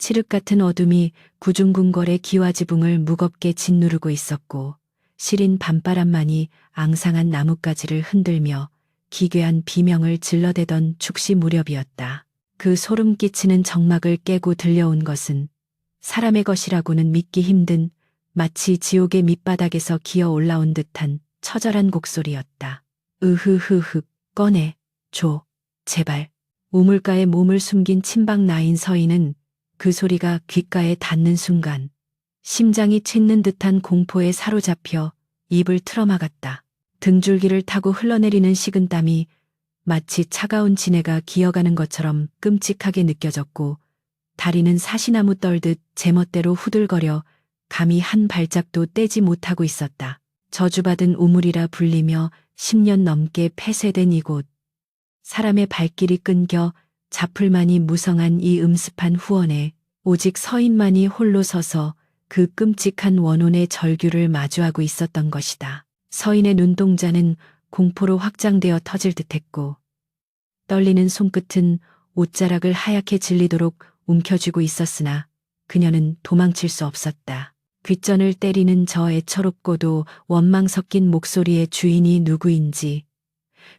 칠흑 같은 어둠이 구중궁궐의 기와지붕을 무겁게 짓누르고 있었고 시린 밤바람만이 앙상한 나뭇가지를 흔들며 기괴한 비명을 질러대던 축시 무렵이었다. 그 소름 끼치는 정막을 깨고 들려온 것은 사람의 것이라고는 믿기 힘든 마치 지옥의 밑바닥에서 기어 올라온 듯한 처절한 곡소리였다. 으흐흐흐 꺼내 줘 제발. 우물가에 몸을 숨긴 친박 나인 서인은 그 소리가 귓가에 닿는 순간 심장이 찢는 듯한 공포에 사로잡혀 입을 틀어막았다. 등줄기를 타고 흘러내리는 식은땀이 마치 차가운 진해가 기어가는 것처럼 끔찍하게 느껴졌고 다리는 사시나무 떨듯 제멋대로 후들거려 감히 한 발짝도 떼지 못하고 있었다. 저주받은 우물이라 불리며 10년 넘게 폐쇄된 이곳. 사람의 발길이 끊겨 자풀만이 무성한 이 음습한 후원에 오직 서인만이 홀로 서서 그 끔찍한 원혼의 절규를 마주하고 있었던 것이다. 서인의 눈동자는 공포로 확장되어 터질 듯했고 떨리는 손끝은 옷자락을 하얗게 질리도록 움켜쥐고 있었으나 그녀는 도망칠 수 없었다. 귓전을 때리는 저 애처롭고도 원망 섞인 목소리의 주인이 누구인지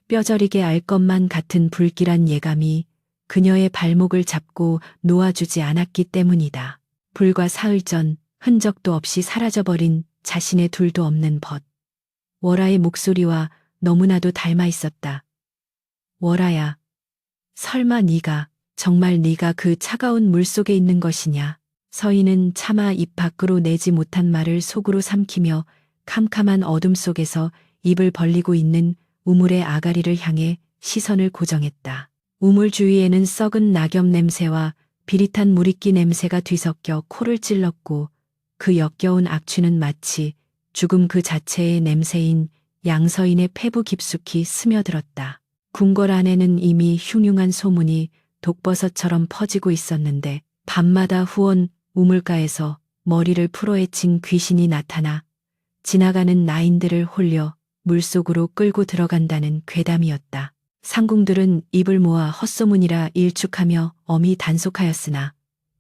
뼈저리게 알 것만 같은 불길한 예감이 그녀의 발목을 잡고 놓아주지 않았기 때문이다. 불과 사흘 전 흔적도 없이 사라져버린 자신의 둘도 없는 벗. 월아의 목소리와 너무나도 닮아 있었다. 월아야, 설마 네가 정말 네가 그 차가운 물속에 있는 것이냐. 서인은 차마 입 밖으로 내지 못한 말을 속으로 삼키며 캄캄한 어둠 속에서 입을 벌리고 있는 우물의 아가리를 향해 시선을 고정했다. 우물 주위에는 썩은 낙엽 냄새와 비릿한 물이끼 냄새가 뒤섞여 코를 찔렀고 그 역겨운 악취는 마치 죽음 그 자체의 냄새인 양서인의 폐부 깊숙이 스며들었다. 궁궐 안에는 이미 흉흉한 소문이 독버섯처럼 퍼지고 있었는데 밤마다 후원 우물가에서 머리를 풀어헤친 귀신이 나타나 지나가는 나인들을 홀려 물속으로 끌고 들어간다는 괴담이었다. 상궁들은 입을 모아 헛소문이라 일축하며 엄히 단속하였으나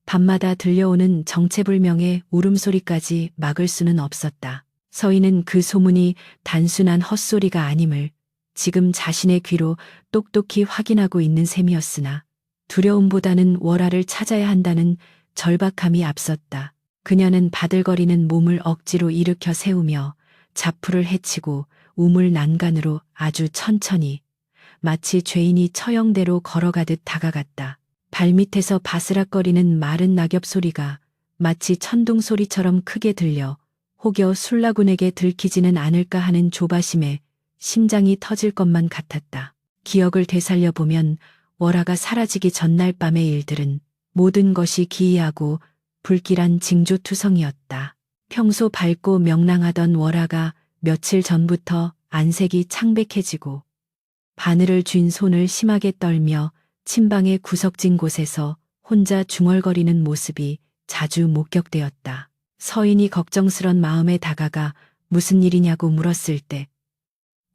밤마다 들려오는 정체불명의 울음소리까지 막을 수는 없었다. 서인은 그 소문이 단순한 헛소리가 아님을 지금 자신의 귀로 똑똑히 확인하고 있는 셈이었으나 두려움보다는 월아를 찾아야 한다는 절박함이 앞섰다. 그녀는 바들거리는 몸을 억지로 일으켜 세우며 자풀을 헤치고 우물 난간으로 아주 천천히 마치 죄인이 처형대로 걸어가듯 다가갔다. 발밑에서 바스락거리는 마른 낙엽 소리가 마치 천둥 소리처럼 크게 들려 혹여 술라군에게 들키지는 않을까 하는 조바심에 심장이 터질 것만 같았다. 기억을 되살려보면 월아가 사라지기 전날 밤의 일들은 모든 것이 기이하고 불길한 징조투성이었다. 평소 밝고 명랑하던 월아가 며칠 전부터 안색이 창백해지고 바늘을 쥔 손을 심하게 떨며 침방의 구석진 곳에서 혼자 중얼거리는 모습이 자주 목격되었다. 서인이 걱정스런 마음에 다가가 무슨 일이냐고 물었을 때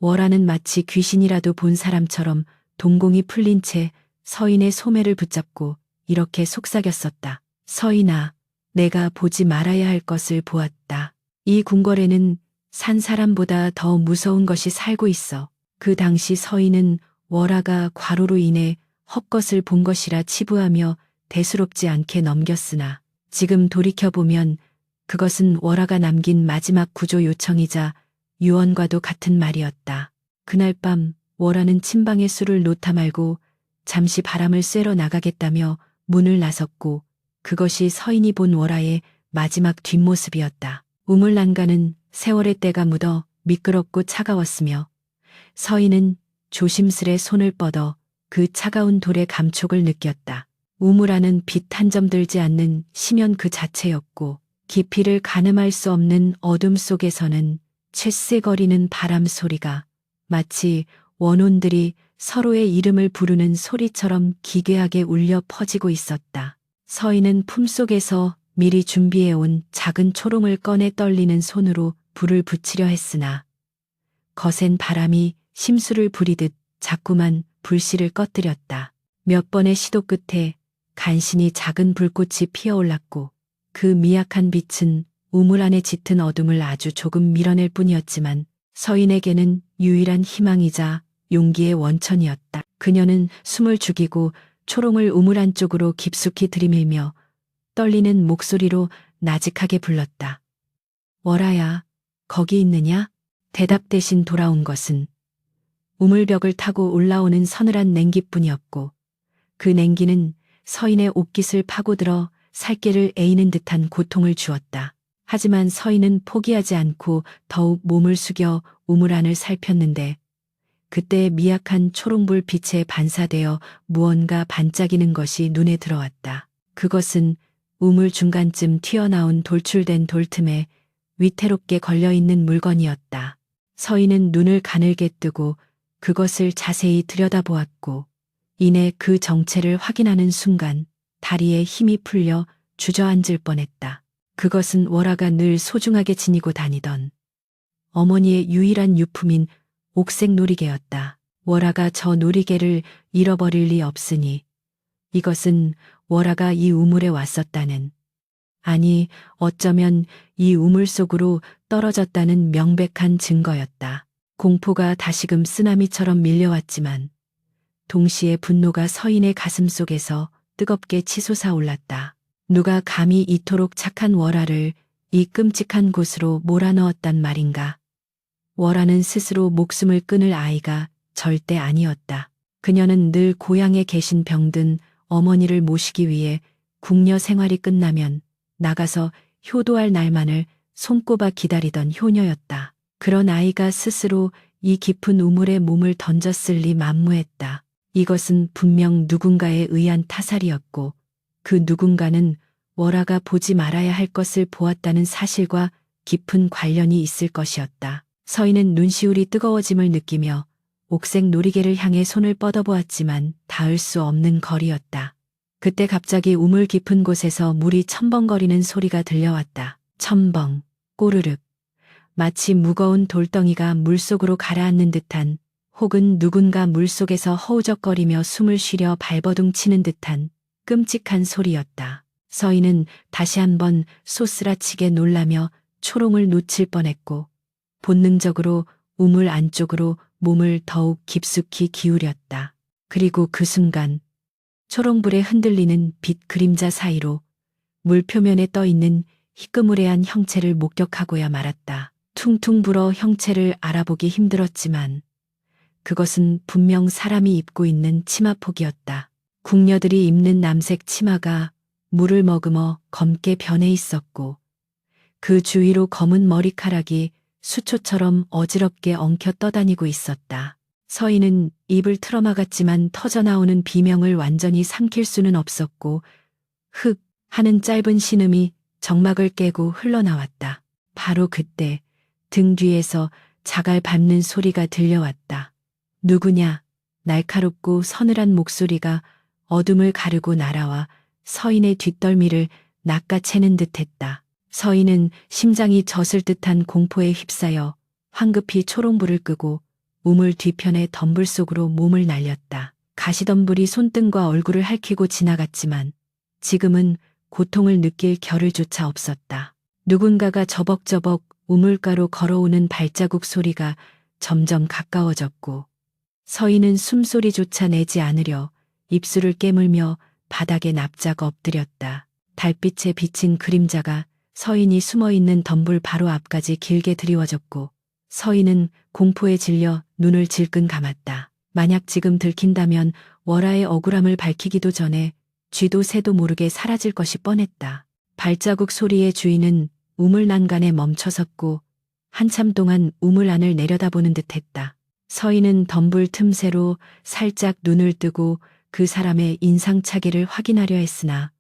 월아는 마치 귀신이라도 본 사람처럼 동공이 풀린 채 서인의 소매를 붙잡고 이렇게 속삭였었다. 서인아, 내가 보지 말아야 할 것을 보았다. 이 궁궐에는 산 사람보다 더 무서운 것이 살고 있어. 그 당시 서인은 월아가 과로로 인해 헛것을 본 것이라 치부하며 대수롭지 않게 넘겼으나 지금 돌이켜보면 그것은 월아가 남긴 마지막 구조 요청이자 유언과도 같은 말이었다. 그날 밤 월아는 침방에 술을 놓다 말고 잠시 바람을 쐬러 나가겠다며 문을 나섰고 그것이 서인이 본 월아의 마지막 뒷모습이었다. 우물 난간은 세월의 때가 묻어 미끄럽고 차가웠으며 서인은 조심스레 손을 뻗어 그 차가운 돌의 감촉을 느꼈다. 우물 안은 빛 한 점 들지 않는 심연 그 자체였고 깊이를 가늠할 수 없는 어둠 속에서는 쇳새거리는 바람 소리가 마치 원혼들이 서로의 이름을 부르는 소리처럼 기괴하게 울려 퍼지고 있었다. 서인은 품속에서 미리 준비해온 작은 초롱을 꺼내 떨리는 손으로 불을 붙이려 했으나 거센 바람이 심수를 부리듯 자꾸만 불씨를 꺼뜨렸다. 몇 번의 시도 끝에 간신히 작은 불꽃이 피어올랐고 그 미약한 빛은 우물 안에 짙은 어둠을 아주 조금 밀어낼 뿐이었지만 서인에게는 유일한 희망이자 용기의 원천이었다. 그녀는 숨을 죽이고 초롱을 우물 안쪽으로 깊숙이 들이밀며 떨리는 목소리로 나직하게 불렀다. 월아야, 거기 있느냐? 대답 대신 돌아온 것은 우물벽을 타고 올라오는 서늘한 냉기뿐이었고 그 냉기는 서인의 옷깃을 파고들어 살길을 에이는 듯한 고통을 주었다. 하지만 서인은 포기하지 않고 더욱 몸을 숙여 우물 안을 살폈는데 그때 미약한 초롱불 빛에 반사되어 무언가 반짝이는 것이 눈에 들어왔다. 그것은 우물 중간쯤 튀어나온 돌출된 돌틈에 위태롭게 걸려있는 물건이었다. 서인은 눈을 가늘게 뜨고 그것을 자세히 들여다보았고 이내 그 정체를 확인하는 순간 다리에 힘이 풀려 주저앉을 뻔했다. 그것은 월아가 늘 소중하게 지니고 다니던 어머니의 유일한 유품인 옥색 놀이개였다. 월아가 저 놀이개를 잃어버릴 리 없으니 이것은 월아가 이 우물에 왔었다는, 아니 어쩌면 이 우물 속으로 떨어졌다는 명백한 증거였다. 공포가 다시금 쓰나미처럼 밀려왔지만 동시에 분노가 서인의 가슴 속에서 뜨겁게 치솟아 올랐다. 누가 감히 이토록 착한 월아를 이 끔찍한 곳으로 몰아넣었단 말인가. 월아는 스스로 목숨을 끊을 아이가 절대 아니었다. 그녀는 늘 고향에 계신 병든 어머니를 모시기 위해 궁녀 생활이 끝나면 나가서 효도할 날만을 손꼽아 기다리던 효녀였다. 그런 아이가 스스로 이 깊은 우물에 몸을 던졌을 리 만무했다. 이것은 분명 누군가에 의한 타살이었고 그 누군가는 월아가 보지 말아야 할 것을 보았다는 사실과 깊은 관련이 있을 것이었다. 서인은 눈시울이 뜨거워짐을 느끼며 옥색 놀이개를 향해 손을 뻗어보았지만 닿을 수 없는 거리였다. 그때 갑자기 우물 깊은 곳에서 물이 첨벙거리는 소리가 들려왔다. 첨벙, 꼬르륵. 마치 무거운 돌덩이가 물속으로 가라앉는 듯한, 혹은 누군가 물속에서 허우적거리며 숨을 쉬려 발버둥 치는 듯한 끔찍한 소리였다. 서인은 다시 한번 소스라치게 놀라며 초롱을 놓칠 뻔했고 본능적으로 우물 안쪽으로 몸을 더욱 깊숙이 기울였다. 그리고 그 순간 초롱불에 흔들리는 빛 그림자 사이로 물 표면에 떠있는 희끄무레한 형체를 목격하고야 말았다. 퉁퉁 불어 형체를 알아보기 힘들었지만 그것은 분명 사람이 입고 있는 치마폭이었다. 궁녀들이 입는 남색 치마가 물을 머금어 검게 변해 있었고 그 주위로 검은 머리카락이 수초처럼 어지럽게 엉켜 떠다니고 있었다. 서인은 입을 틀어막았지만 터져나오는 비명을 완전히 삼킬 수는 없었고 흑 하는 짧은 신음이 정막을 깨고 흘러나왔다. 바로 그때 등 뒤에서 자갈 밟는 소리가 들려왔다. 누구냐? 날카롭고 서늘한 목소리가 어둠을 가르고 날아와 서인의 뒷덜미를 낚아채는 듯했다. 서인은 심장이 젖을 듯한 공포에 휩싸여 황급히 초롱불을 끄고 우물 뒤편의 덤불 속으로 몸을 날렸다. 가시덤불이 손등과 얼굴을 핥히고 지나갔지만 지금은 고통을 느낄 겨를조차 없었다. 누군가가 저벅저벅 우물가로 걸어오는 발자국 소리가 점점 가까워졌고 서인은 숨소리조차 내지 않으려 입술을 깨물며 바닥에 납작 엎드렸다. 달빛에 비친 그림자가 서인이 숨어있는 덤불 바로 앞까지 길게 드리워졌고 서인은 공포에 질려 눈을 질끈 감았다. 만약 지금 들킨다면 월아의 억울함을 밝히기도 전에 쥐도 새도 모르게 사라질 것이 뻔했다. 발자국 소리의 주인은 우물 난간에 멈춰섰고 한참 동안 우물 안을 내려다보는 듯했다. 서인은 덤불 틈새로 살짝 눈을 뜨고 그 사람의 인상차기를 확인하려 했으나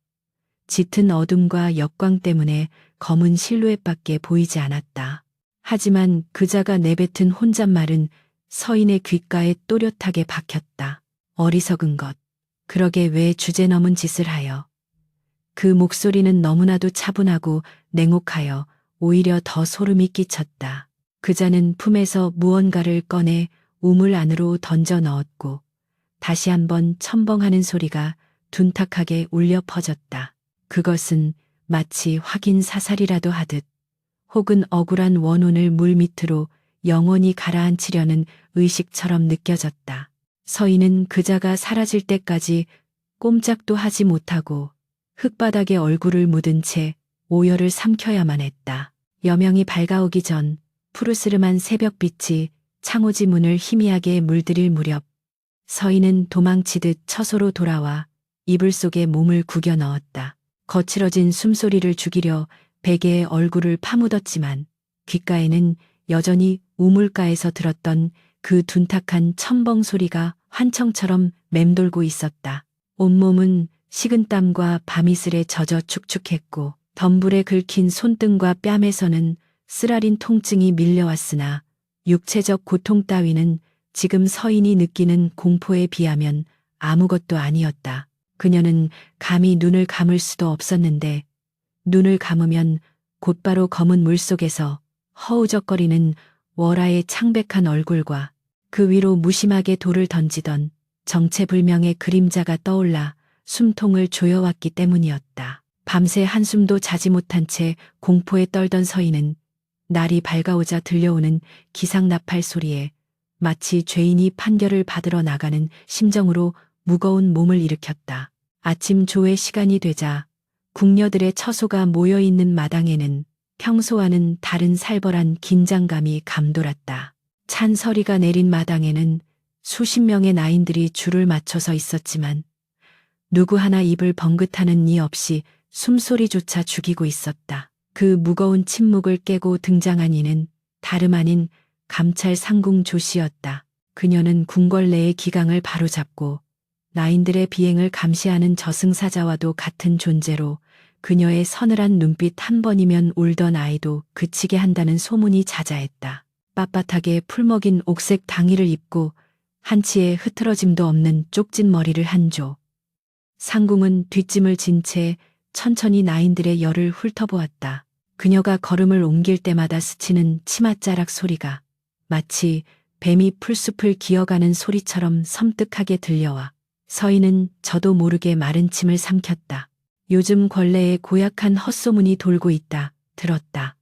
짙은 어둠과 역광 때문에 검은 실루엣밖에 보이지 않았다. 하지만 그자가 내뱉은 혼잣말은 서인의 귓가에 또렷하게 박혔다. 어리석은 것. 그러게 왜 주제넘은 짓을 하여. 그 목소리는 너무나도 차분하고 냉혹하여 오히려 더 소름이 끼쳤다. 그자는 품에서 무언가를 꺼내 우물 안으로 던져 넣었고 다시 한번 첨벙하는 소리가 둔탁하게 울려 퍼졌다. 그것은 마치 확인 사살이라도 하듯 혹은 억울한 원혼을 물밑으로 영원히 가라앉히려는 의식처럼 느껴졌다. 서인은 그자가 사라질 때까지 꼼짝도 하지 못하고 흙바닥에 얼굴을 묻은 채 오열을 삼켜야만 했다. 여명이 밝아오기 전 푸르스름한 새벽빛이 창호지 문을 희미하게 물들일 무렵 서인은 도망치듯 처소로 돌아와 이불 속에 몸을 구겨 넣었다. 거칠어진 숨소리를 죽이려 베개에 얼굴을 파묻었지만 귓가에는 여전히 우물가에서 들었던 그 둔탁한 첨벙 소리가 환청처럼 맴돌고 있었다. 온몸은 식은땀과 밤이슬에 젖어 축축했고 덤불에 긁힌 손등과 뺨에서는 쓰라린 통증이 밀려왔으나 육체적 고통 따위는 지금 서인이 느끼는 공포에 비하면 아무것도 아니었다. 그녀는 감히 눈을 감을 수도 없었는데 눈을 감으면 곧바로 검은 물속에서 허우적거리는 월아의 창백한 얼굴과 그 위로 무심하게 돌을 던지던 정체불명의 그림자가 떠올라 숨통을 조여왔기 때문이었다. 밤새 한숨도 자지 못한 채 공포에 떨던 서인은 날이 밝아오자 들려오는 기상나팔 소리에 마치 죄인이 판결을 받으러 나가는 심정으로 무거운 몸을 일으켰다. 아침 조회 시간이 되자 궁녀들의 처소가 모여있는 마당에는 평소와는 다른 살벌한 긴장감이 감돌았다. 찬 서리가 내린 마당에는 수십 명의 나인들이 줄을 맞춰서 있었지만 누구 하나 입을 번긋하는 이 없이 숨소리조차 죽이고 있었다. 그 무거운 침묵을 깨고 등장한 이는 다름 아닌 감찰 상궁 조씨였다. 그녀는 궁궐 내의 기강을 바로잡고 나인들의 비행을 감시하는 저승사자와도 같은 존재로 그녀의 서늘한 눈빛 한 번이면 울던 아이도 그치게 한다는 소문이 자자했다. 빳빳하게 풀먹인 옥색 당의를 입고 한치의 흐트러짐도 없는 쪽진 머리를 한 조. 상궁은 뒷짐을 진 채 천천히 나인들의 열을 훑어보았다. 그녀가 걸음을 옮길 때마다 스치는 치맛자락 소리가 마치 뱀이 풀숲을 기어가는 소리처럼 섬뜩하게 들려와 서인은 저도 모르게 마른 침을 삼켰다. 요즘 권례에 고약한 헛소문이 돌고 있다. 들었다.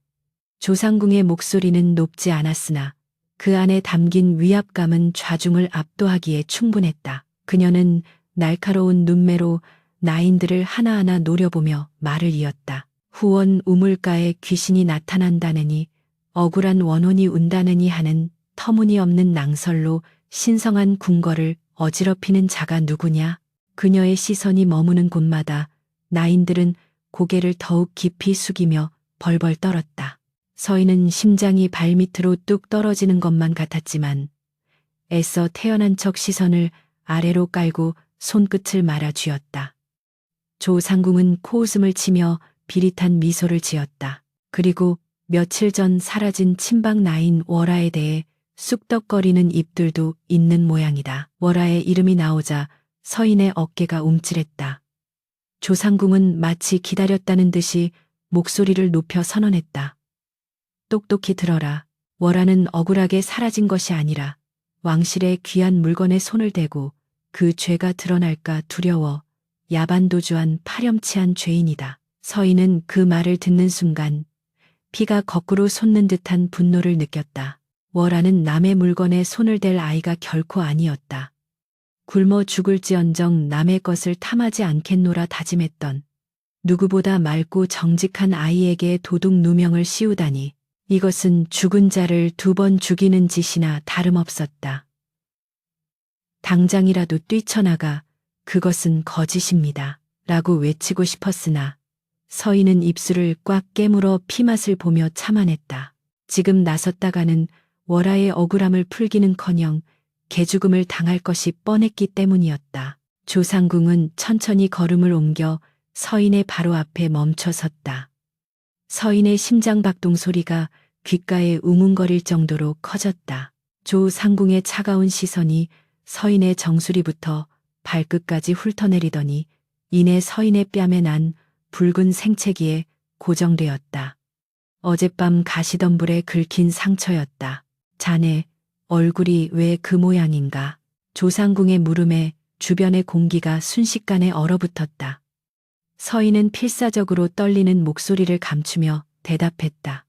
조상궁의 목소리는 높지 않았으나 그 안에 담긴 위압감은 좌중을 압도하기에 충분했다. 그녀는 날카로운 눈매로 나인들을 하나하나 노려보며 말을 이었다. 후원 우물가에 귀신이 나타난다느니 억울한 원혼이 운다느니 하는 터무니없는 낭설로 신성한 궁궐을 어지럽히는 자가 누구냐? 그녀의 시선이 머무는 곳마다 나인들은 고개를 더욱 깊이 숙이며 벌벌 떨었다. 서인은 심장이 발밑으로 뚝 떨어지는 것만 같았지만 애써 태연한 척 시선을 아래로 깔고 손끝을 말아 쥐었다. 조상궁은 코웃음을 치며 비릿한 미소를 지었다. 그리고 며칠 전 사라진 친박 나인 월아에 대해 쑥덕거리는 입들도 있는 모양이다. 월아의 이름이 나오자 서인의 어깨가 움찔했다. 조상궁은 마치 기다렸다는 듯이 목소리를 높여 선언했다. 똑똑히 들어라. 월아는 억울하게 사라진 것이 아니라 왕실의 귀한 물건에 손을 대고 그 죄가 드러날까 두려워 야반도주한 파렴치한 죄인이다. 서인은 그 말을 듣는 순간 피가 거꾸로 솟는 듯한 분노를 느꼈다. 월아는 남의 물건에 손을 댈 아이가 결코 아니었다. 굶어 죽을지언정 남의 것을 탐하지 않겠노라 다짐했던 누구보다 맑고 정직한 아이에게 도둑 누명을 씌우다니 이것은 죽은 자를 2번 죽이는 짓이나 다름없었다. 당장이라도 뛰쳐나가 그것은 거짓입니다. 라고 외치고 싶었으나 서인은 입술을 꽉 깨물어 피맛을 보며 참아냈다. 지금 나섰다가는 월아의 억울함을 풀기는커녕 개죽음을 당할 것이 뻔했기 때문이었다. 조상궁은 천천히 걸음을 옮겨 서인의 바로 앞에 멈춰 섰다. 서인의 심장박동 소리가 귓가에 웅웅거릴 정도로 커졌다. 조상궁의 차가운 시선이 서인의 정수리부터 발끝까지 훑어내리더니 이내 서인의 뺨에 난 붉은 생채기에 고정되었다. 어젯밤 가시덤불에 긁힌 상처였다. 자네 얼굴이 왜 그 모양인가? 조상궁의 물음에 주변의 공기가 순식간에 얼어붙었다. 서인은 필사적으로 떨리는 목소리를 감추며 대답했다.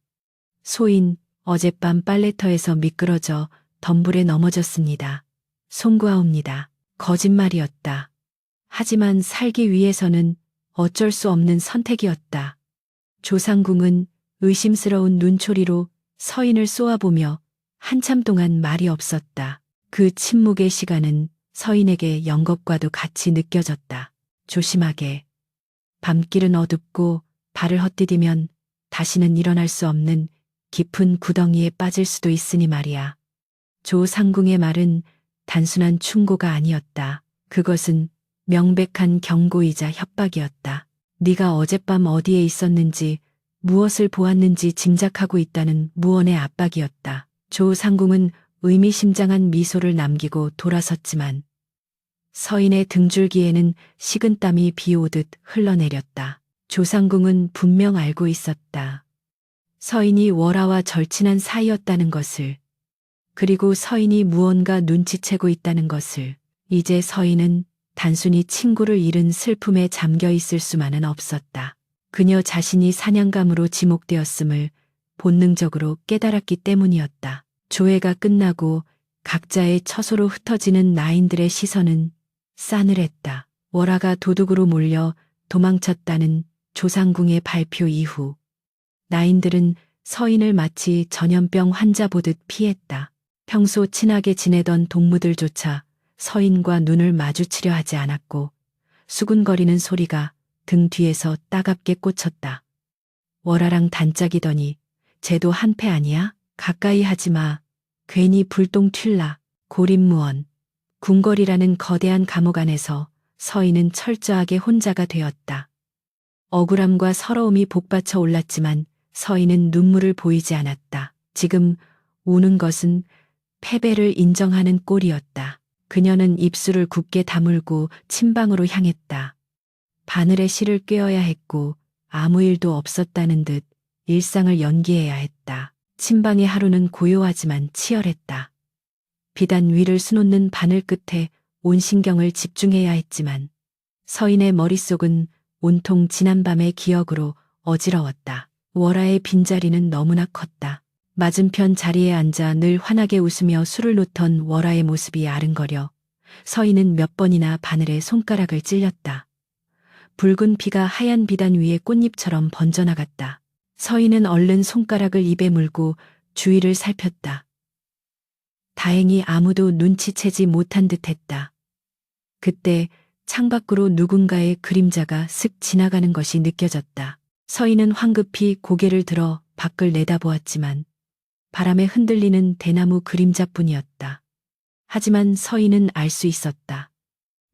소인, 어젯밤 빨래터에서 미끄러져 덤불에 넘어졌습니다. 송구하옵니다. 거짓말이었다. 하지만 살기 위해서는 어쩔 수 없는 선택이었다. 조상궁은 의심스러운 눈초리로 서인을 쏘아보며 한참 동안 말이 없었다. 그 침묵의 시간은 서인에게 영겁과도 같이 느껴졌다. 조심하게. 밤길은 어둡고 발을 헛디디면 다시는 일어날 수 없는 깊은 구덩이에 빠질 수도 있으니 말이야. 조상궁의 말은 단순한 충고가 아니었다. 그것은 명백한 경고이자 협박이었다. 네가 어젯밤 어디에 있었는지 무엇을 보았는지 짐작하고 있다는 무언의 압박이었다. 조상궁은 의미심장한 미소를 남기고 돌아섰지만 서인의 등줄기에는 식은땀이 비 오듯 흘러내렸다. 조상궁은 분명 알고 있었다. 서인이 월하와 절친한 사이였다는 것을, 그리고 서인이 무언가 눈치채고 있다는 것을. 이제 서인은 단순히 친구를 잃은 슬픔에 잠겨 있을 수만은 없었다. 그녀 자신이 사냥감으로 지목되었음을 본능적으로 깨달았기 때문이었다. 조회가 끝나고 각자의 처소로 흩어지는 나인들의 시선은 싸늘했다. 월하가 도둑으로 몰려 도망쳤다는 조상궁의 발표 이후 나인들은 서인을 마치 전염병 환자 보듯 피했다. 평소 친하게 지내던 동무들조차 서인과 눈을 마주치려 하지 않았고 수군거리는 소리가 등 뒤에서 따갑게 꽂혔다. 월하랑 단짝이더니 쟤도 한패 아니야? 가까이 하지 마. 괜히 불똥 튈라. 고립무원. 궁궐이라는 거대한 감옥 안에서 서인은 철저하게 혼자가 되었다. 억울함과 서러움이 복받쳐 올랐지만 서인은 눈물을 보이지 않았다. 지금 우는 것은 패배를 인정하는 꼴이었다. 그녀는 입술을 굳게 다물고 침방으로 향했다. 바늘의 실을 꿰어야 했고 아무 일도 없었다는 듯 일상을 연기해야 했다. 침방의 하루는 고요하지만 치열했다. 비단 위를 수놓는 바늘 끝에 온 신경을 집중해야 했지만 서인의 머릿속은 온통 지난밤의 기억으로 어지러웠다. 월하의 빈자리는 너무나 컸다. 맞은편 자리에 앉아 늘 환하게 웃으며 술을 놓던 월하의 모습이 아른거려 서인은 몇 번이나 바늘에 손가락을 찔렸다. 붉은 피가 하얀 비단 위에 꽃잎처럼 번져나갔다. 서인은 얼른 손가락을 입에 물고 주위를 살폈다. 다행히 아무도 눈치채지 못한 듯했다. 그때 창밖으로 누군가의 그림자가 슥 지나가는 것이 느껴졌다. 서인은 황급히 고개를 들어 밖을 내다보았지만 바람에 흔들리는 대나무 그림자뿐이었다. 하지만 서인은 알 수 있었다.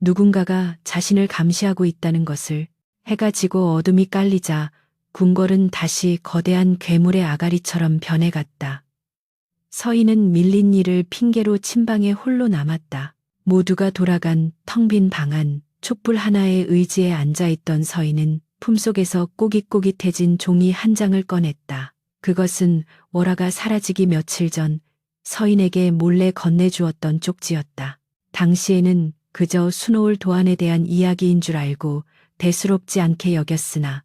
누군가가 자신을 감시하고 있다는 것을. 해가 지고 어둠이 깔리자 궁궐은 다시 거대한 괴물의 아가리처럼 변해갔다. 서인은 밀린 일을 핑계로 침방에 홀로 남았다. 모두가 돌아간 텅 빈 방 안 촛불 하나에 의지해 앉아있던 서인은 품속에서 꼬깃꼬깃해진 종이 한 장을 꺼냈다. 그것은 월하가 사라지기 며칠 전 서인에게 몰래 건네주었던 쪽지였다. 당시에는 그저 수놓을 도안에 대한 이야기인 줄 알고 대수롭지 않게 여겼으나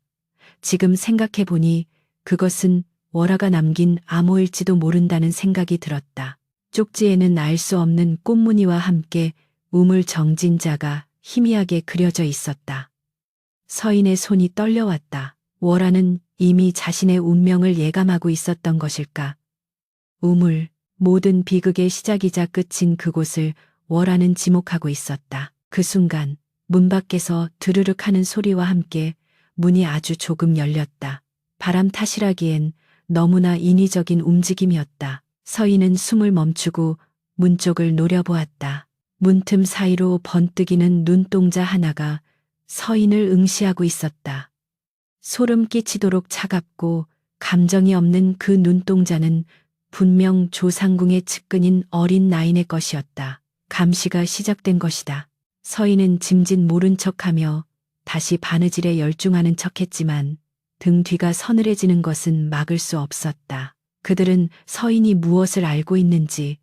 지금 생각해보니 그것은 월하가 남긴 암호일지도 모른다는 생각이 들었다. 쪽지에는 알 수 없는 꽃무늬와 함께 우물정진자가 희미하게 그려져 있었다. 서인의 손이 떨려왔다. 월하는 이미 자신의 운명을 예감하고 있었던 것일까? 우물, 모든 비극의 시작이자 끝인 그곳을 월하는 지목하고 있었다. 그 순간 문 밖에서 드르륵 하는 소리와 함께 문이 아주 조금 열렸다. 바람 탓이라기엔 너무나 인위적인 움직임이었다. 서인은 숨을 멈추고 문 쪽을 노려보았다. 문틈 사이로 번뜩이는 눈동자 하나가 서인을 응시하고 있었다. 소름 끼치도록 차갑고 감정이 없는 그 눈동자는 분명 조상궁의 측근인 어린 나인의 것이었다. 감시가 시작된 것이다. 서인은 짐짓 모른 척하며 다시 바느질에 열중하는 척했지만 등 뒤가 서늘해지는 것은 막을 수 없었다. 그들은 서인이 무엇을 알고 있는지,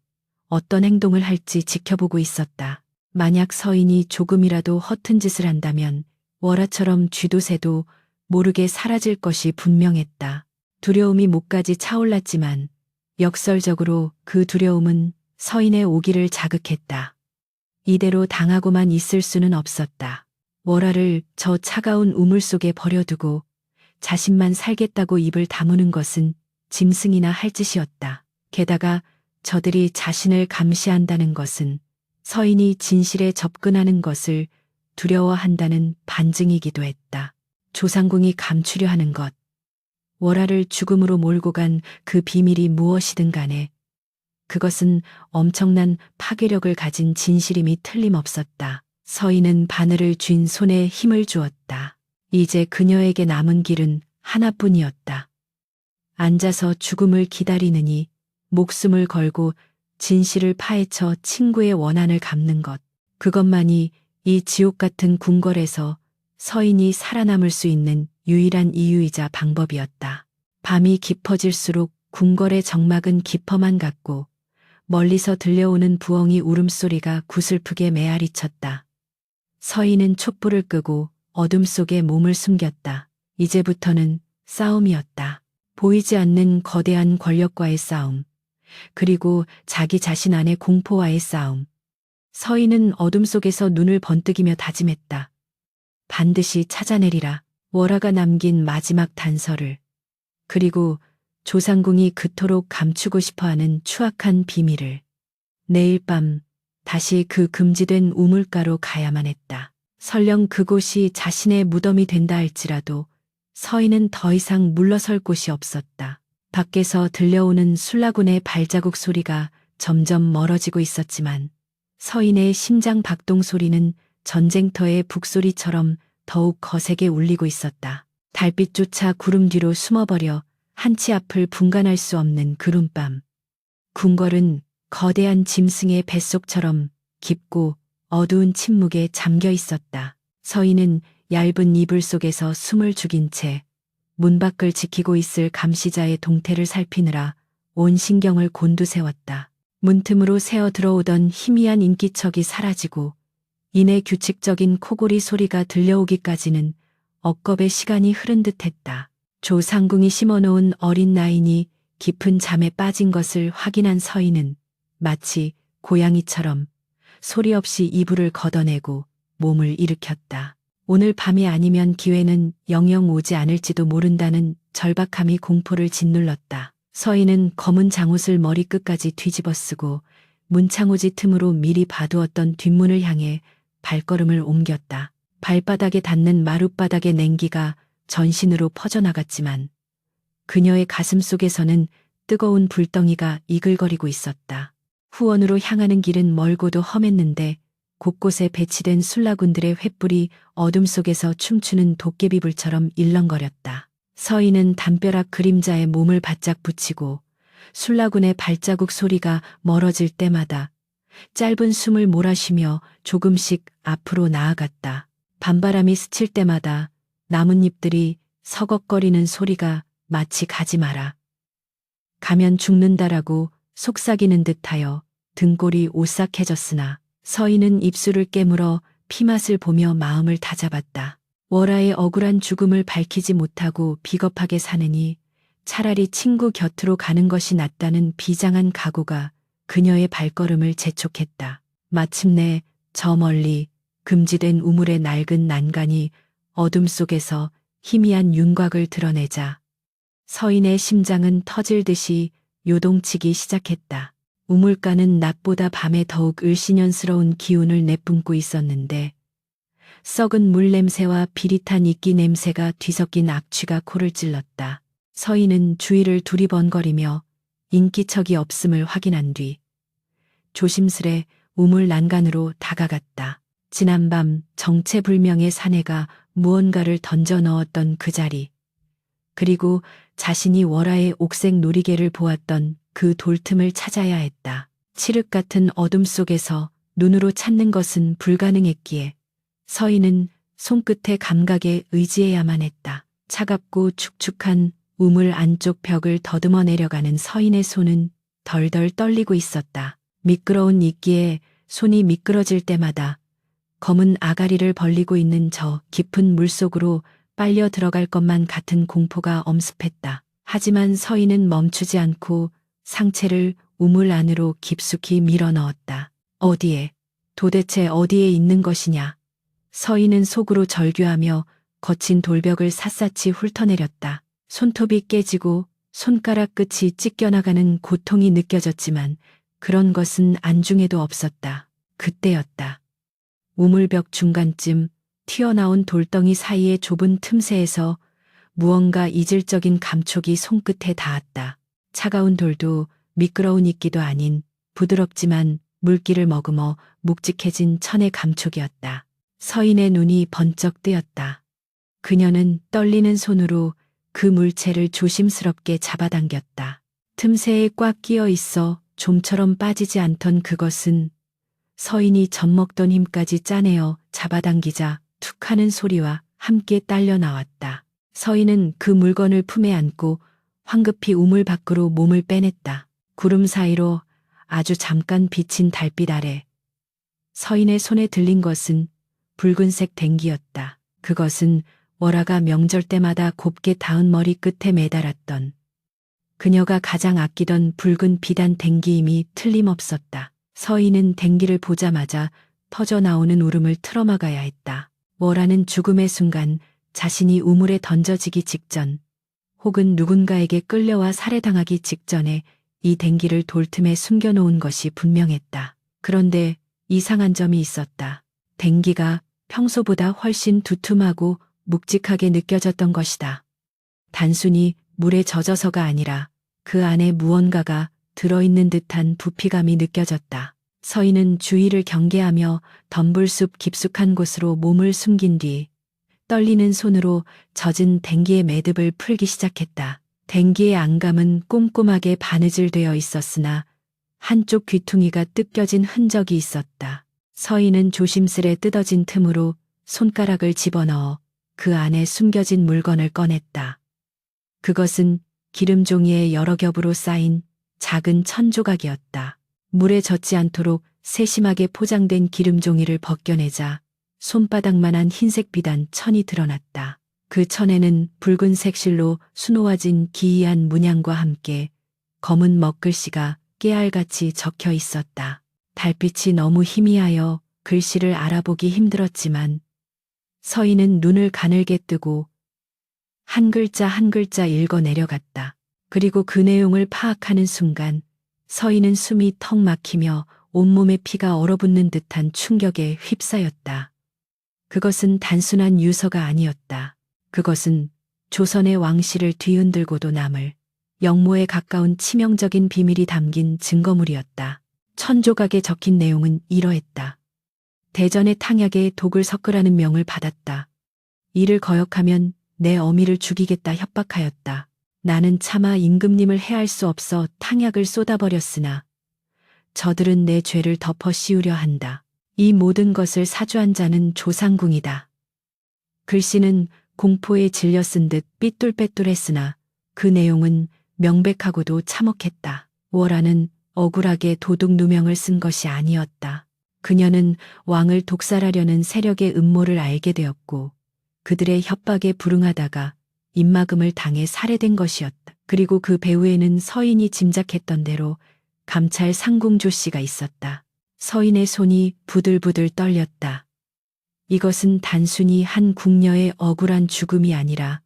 어떤 행동을 할지 지켜보고 있었다. 만약 서인이 조금이라도 허튼 짓을 한다면 월화처럼 쥐도 새도 모르게 사라질 것이 분명했다. 두려움이 목까지 차올랐지만 역설적으로 그 두려움은 서인의 오기를 자극했다. 이대로 당하고만 있을 수는 없었다. 월화를 저 차가운 우물 속에 버려두고 자신만 살겠다고 입을 다무는 것은 짐승이나 할 짓이었다. 게다가 저들이 자신을 감시한다는 것은 서인이 진실에 접근하는 것을 두려워한다는 반증이기도 했다. 조상궁이 감추려 하는 것, 월화를 죽음으로 몰고 간 그 비밀이 무엇이든 간에 그것은 엄청난 파괴력을 가진 진실임이 틀림없었다. 서인은 바늘을 쥔 손에 힘을 주었다. 이제 그녀에게 남은 길은 하나뿐이었다. 앉아서 죽음을 기다리느니 목숨을 걸고 진실을 파헤쳐 친구의 원한을 갚는 것. 그것만이 이 지옥 같은 궁궐에서 서인이 살아남을 수 있는 유일한 이유이자 방법이었다. 밤이 깊어질수록 궁궐의 정막은 깊어만 갔고 멀리서 들려오는 부엉이 울음소리가 구슬프게 메아리쳤다. 서인은 촛불을 끄고 어둠 속에 몸을 숨겼다. 이제부터는 싸움이었다. 보이지 않는 거대한 권력과의 싸움, 그리고 자기 자신 안의 공포와의 싸움. 서인은 어둠 속에서 눈을 번뜩이며 다짐했다. 반드시 찾아내리라. 월화가 남긴 마지막 단서를. 그리고 조상궁이 그토록 감추고 싶어하는 추악한 비밀을. 내일 밤 다시 그 금지된 우물가로 가야만 했다. 설령 그곳이 자신의 무덤이 된다 할지라도 서인은 더 이상 물러설 곳이 없었다. 밖에서 들려오는 술라군의 발자국 소리가 점점 멀어지고 있었지만 서인의 심장 박동 소리는 전쟁터의 북소리처럼 더욱 거세게 울리고 있었다. 달빛조차 구름 뒤로 숨어버려 한치 앞을 분간할 수 없는 구름밤. 궁궐은 거대한 짐승의 뱃속처럼 깊고 어두운 침묵에 잠겨 있었다. 서인은 얇은 이불 속에서 숨을 죽인 채 문 밖을 지키고 있을 감시자의 동태를 살피느라 온 신경을 곤두세웠다. 문틈으로 새어 들어오던 희미한 인기척이 사라지고 이내 규칙적인 코골이 소리가 들려오기까지는 억겁의 시간이 흐른 듯했다. 조상궁이 심어놓은 어린 나인이 깊은 잠에 빠진 것을 확인한 서인은 마치 고양이처럼 소리 없이 이불을 걷어내고 몸을 일으켰다. 오늘 밤이 아니면 기회는 영영 오지 않을지도 모른다는 절박함이 공포를 짓눌렀다. 서인은 검은 장옷을 머리끝까지 뒤집어쓰고 문창호지 틈으로 미리 봐두었던 뒷문을 향해 발걸음을 옮겼다. 발바닥에 닿는 마룻바닥의 냉기가 전신으로 퍼져나갔지만 그녀의 가슴 속에서는 뜨거운 불덩이가 이글거리고 있었다. 후원으로 향하는 길은 멀고도 험했는데 곳곳에 배치된 술라군들의 횃불이 어둠 속에서 춤추는 도깨비불처럼 일렁거렸다. 서인은 담벼락 그림자에 몸을 바짝 붙이고 술라군의 발자국 소리가 멀어질 때마다 짧은 숨을 몰아쉬며 조금씩 앞으로 나아갔다. 밤바람이 스칠 때마다 나뭇잎들이 서걱거리는 소리가 마치 가지 마라. 가면 죽는다라고 속삭이는 듯하여 등골이 오싹해졌으나 서인은 입술을 깨물어 피맛을 보며 마음을 다잡았다. 월화의 억울한 죽음을 밝히지 못하고 비겁하게 사느니 차라리 친구 곁으로 가는 것이 낫다는 비장한 각오가 그녀의 발걸음을 재촉했다. 마침내 저 멀리 금지된 우물의 낡은 난간이 어둠 속에서 희미한 윤곽을 드러내자 서인의 심장은 터질 듯이 요동치기 시작했다. 우물가는 낮보다 밤에 더욱 을씨년스러운 기운을 내뿜고 있었는데 썩은 물 냄새와 비릿한 이끼 냄새가 뒤섞인 악취가 코를 찔렀다. 서인은 주위를 두리번거리며 인기척이 없음을 확인한 뒤 조심스레 우물 난간으로 다가갔다. 지난밤 정체불명의 사내가 무언가를 던져 넣었던 그 자리, 그리고 자신이 월화의 옥색 놀이개를 보았던 그 돌틈을 찾아야 했다. 칠흑 같은 어둠 속에서 눈으로 찾는 것은 불가능했기에 서인은 손끝의 감각에 의지해야만 했다. 차갑고 축축한 우물 안쪽 벽을 더듬어 내려가는 서인의 손은 덜덜 떨리고 있었다. 미끄러운 이끼에 손이 미끄러질 때마다 검은 아가리를 벌리고 있는 저 깊은 물속으로 빨려 들어갈 것만 같은 공포가 엄습했다. 하지만 서희는 멈추지 않고 상체를 우물 안으로 깊숙이 밀어 넣었다. 어디에, 도대체 어디에 있는 것이냐? 서희는 속으로 절규하며 거친 돌벽을 샅샅이 훑어내렸다. 손톱이 깨지고 손가락 끝이 찢겨나가는 고통이 느껴졌지만 그런 것은 안중에도 없었다. 그때였다. 우물벽 중간쯤 튀어나온 돌덩이 사이의 좁은 틈새에서 무언가 이질적인 감촉이 손끝에 닿았다. 차가운 돌도 미끄러운 이끼도 아닌 부드럽지만 물기를 머금어 묵직해진 천의 감촉이었다. 서인의 눈이 번쩍 뜨였다. 그녀는 떨리는 손으로 그 물체를 조심스럽게 잡아당겼다. 틈새에 꽉 끼어 있어 좀처럼 빠지지 않던 그것은 서인이 젖먹던 힘까지 짜내어 잡아당기자 툭 하는 소리와 함께 딸려 나왔다. 서인은 그 물건을 품에 안고 황급히 우물 밖으로 몸을 빼냈다. 구름 사이로 아주 잠깐 비친 달빛 아래 서인의 손에 들린 것은 붉은색 댕기였다. 그것은 월화가 명절 때마다 곱게 닿은 머리 끝에 매달았던 그녀가 가장 아끼던 붉은 비단 댕기임이 틀림없었다. 서인은 댕기를 보자마자 터져나오는 울음을 틀어막아야 했다. 월화는 죽음의 순간 자신이 우물에 던져지기 직전 혹은 누군가에게 끌려와 살해당하기 직전에 이 댕기를 돌틈에 숨겨놓은 것이 분명했다. 그런데 이상한 점이 있었다. 댕기가 평소보다 훨씬 두툼하고 묵직하게 느껴졌던 것이다. 단순히 물에 젖어서가 아니라 그 안에 무언가가 들어있는 듯한 부피감이 느껴졌다. 서인은 주위를 경계하며 덤불숲 깊숙한 곳으로 몸을 숨긴 뒤 떨리는 손으로 젖은 댕기의 매듭을 풀기 시작했다. 댕기의 안감은 꼼꼼하게 바느질되어 있었으나 한쪽 귀퉁이가 뜯겨진 흔적이 있었다. 서인은 조심스레 뜯어진 틈으로 손가락을 집어넣어 그 안에 숨겨진 물건을 꺼냈다. 그것은 기름종이에 여러 겹으로 쌓인 작은 천조각이었다. 물에 젖지 않도록 세심하게 포장된 기름종이를 벗겨내자 손바닥만한 흰색 비단 천이 드러났다. 그 천에는 붉은색 실로 수놓아진 기이한 문양과 함께 검은 먹글씨가 깨알같이 적혀 있었다. 달빛이 너무 희미하여 글씨를 알아보기 힘들었지만 서인은 눈을 가늘게 뜨고 한 글자 한 글자 읽어 내려갔다. 그리고 그 내용을 파악하는 순간 서인은 숨이 턱 막히며 온몸에 피가 얼어붙는 듯한 충격에 휩싸였다. 그것은 단순한 유서가 아니었다. 그것은 조선의 왕실을 뒤흔들고도 남을 영모에 가까운 치명적인 비밀이 담긴 증거물이었다. 천조각에 적힌 내용은 이러했다. 대전의 탕약에 독을 섞으라는 명을 받았다. 이를 거역하면 내 어미를 죽이겠다 협박하였다. 나는 차마 임금님을 해할 수 없어 탕약을 쏟아버렸으나 저들은 내 죄를 덮어 씌우려 한다. 이 모든 것을 사주한 자는 조상궁이다. 글씨는 공포에 질려 쓴 듯 삐뚤빼뚤했으나 그 내용은 명백하고도 참혹했다. 월화는 억울하게 도둑 누명을 쓴 것이 아니었다. 그녀는 왕을 독살하려는 세력의 음모를 알게 되었고 그들의 협박에 불응하다가 입막음을 당해 살해된 것이었다. 그리고 그 배후에는 서인이 짐작했던 대로 감찰 상궁조 씨가 있었다. 서인의 손이 부들부들 떨렸다. 이것은 단순히 한 궁녀의 억울한 죽음이 아니라